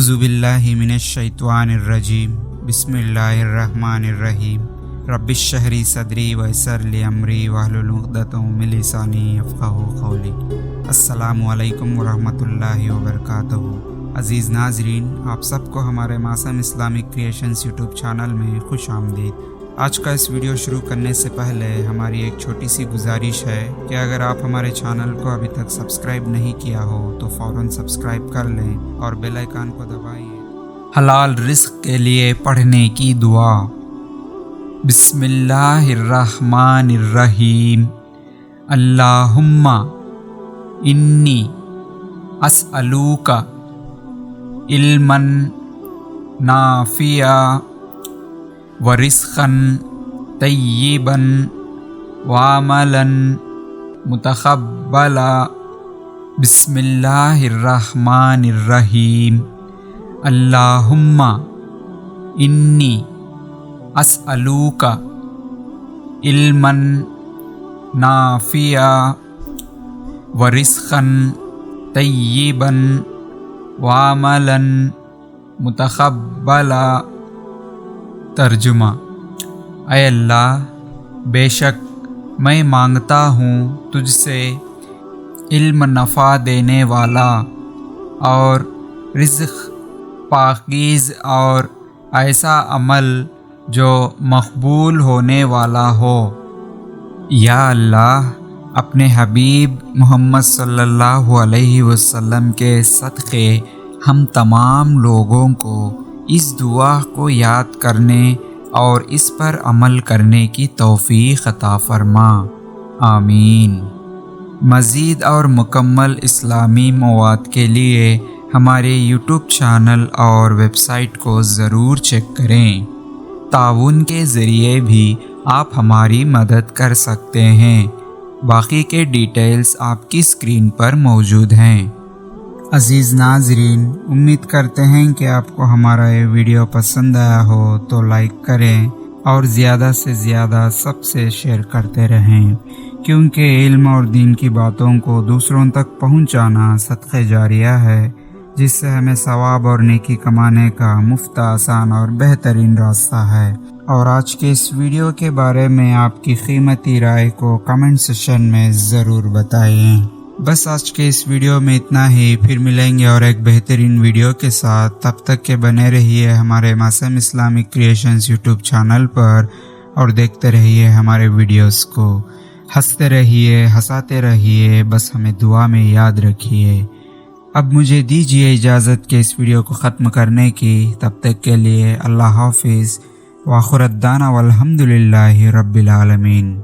اعوذ باللہ من الشیطان الرجیم بسم اللہ الرحمن الرحیم رب اشرح لی صدری ویسر لی امری واحلل عقدۃ من لسانی یفقہوا قولی۔ السلام علیکم ورحمۃ اللہ وبرکاتہ۔ عزیز ناظرین، آپ سب کو ہمارے معصوم اسلامک کریشنز یوٹیوب چینل میں خوش آمدید۔ آج کا اس ویڈیو شروع کرنے سے پہلے ہماری ایک چھوٹی سی گزارش ہے کہ اگر آپ ہمارے چینل کو ابھی تک سبسکرائب نہیں کیا ہو تو فوراً سبسکرائب کر لیں اور بیل آئیکن کو دبائیے۔ حلال رزق کے لیے پڑھنے کی دعا۔ بسم اللہ الرحمن الرحیم۔ اللہم انی اسألوک علما نافعا ورزقا طیبا وعملا متقبلا۔ بسم اللہ الرحمن الرحیم۔ اللہم انی اسألوک علما نافعا ورزقا طیبا وعملا متقبلا۔ ترجمہ: اے اللہ، بے شک میں مانگتا ہوں تجھ سے علم نفع دینے والا اور رزق پاکیز اور ایسا عمل جو مقبول ہونے والا ہو۔ یا اللہ، اپنے حبیب محمد صلی اللہ علیہ وسلم کے صدقے ہم تمام لوگوں کو اس دعا کو یاد کرنے اور اس پر عمل کرنے کی توفیق عطا فرما، آمین۔ مزید اور مکمل اسلامی مواد کے لیے ہمارے یوٹیوب چینل اور ویب سائٹ کو ضرور چیک کریں۔ تعاون کے ذریعے بھی آپ ہماری مدد کر سکتے ہیں۔ باقی کے ڈیٹیلز آپ کی اسکرین پر موجود ہیں۔ عزیز ناظرین، امید کرتے ہیں کہ آپ کو ہمارا یہ ویڈیو پسند آیا ہو تو لائک کریں اور زیادہ سے زیادہ سب سے شیئر کرتے رہیں، کیونکہ علم اور دین کی باتوں کو دوسروں تک پہنچانا صدقہ جاریہ ہے، جس سے ہمیں ثواب اور نیکی کمانے کا مفت، آسان اور بہترین راستہ ہے۔ اور آج کے اس ویڈیو کے بارے میں آپ کی قیمتی رائے کو کمنٹ سیکشن میں ضرور بتائیں۔ بس آج کے اس ویڈیو میں اتنا ہی، پھر ملیں گے اور ایک بہترین ویڈیو کے ساتھ۔ تب تک کے بنے رہیے ہمارے معصوم اسلامک کریشنز یوٹیوب چینل پر اور دیکھتے رہیے ہمارے ویڈیوز کو۔ ہنستے رہیے، ہنساتے رہیے، بس ہمیں دعا میں یاد رکھیے۔ اب مجھے دیجیے اجازت کہ اس ویڈیو کو ختم کرنے کی۔ تب تک کے لیے اللہ حافظ، وآخر دعوانا والحمد للہ رب العالمین۔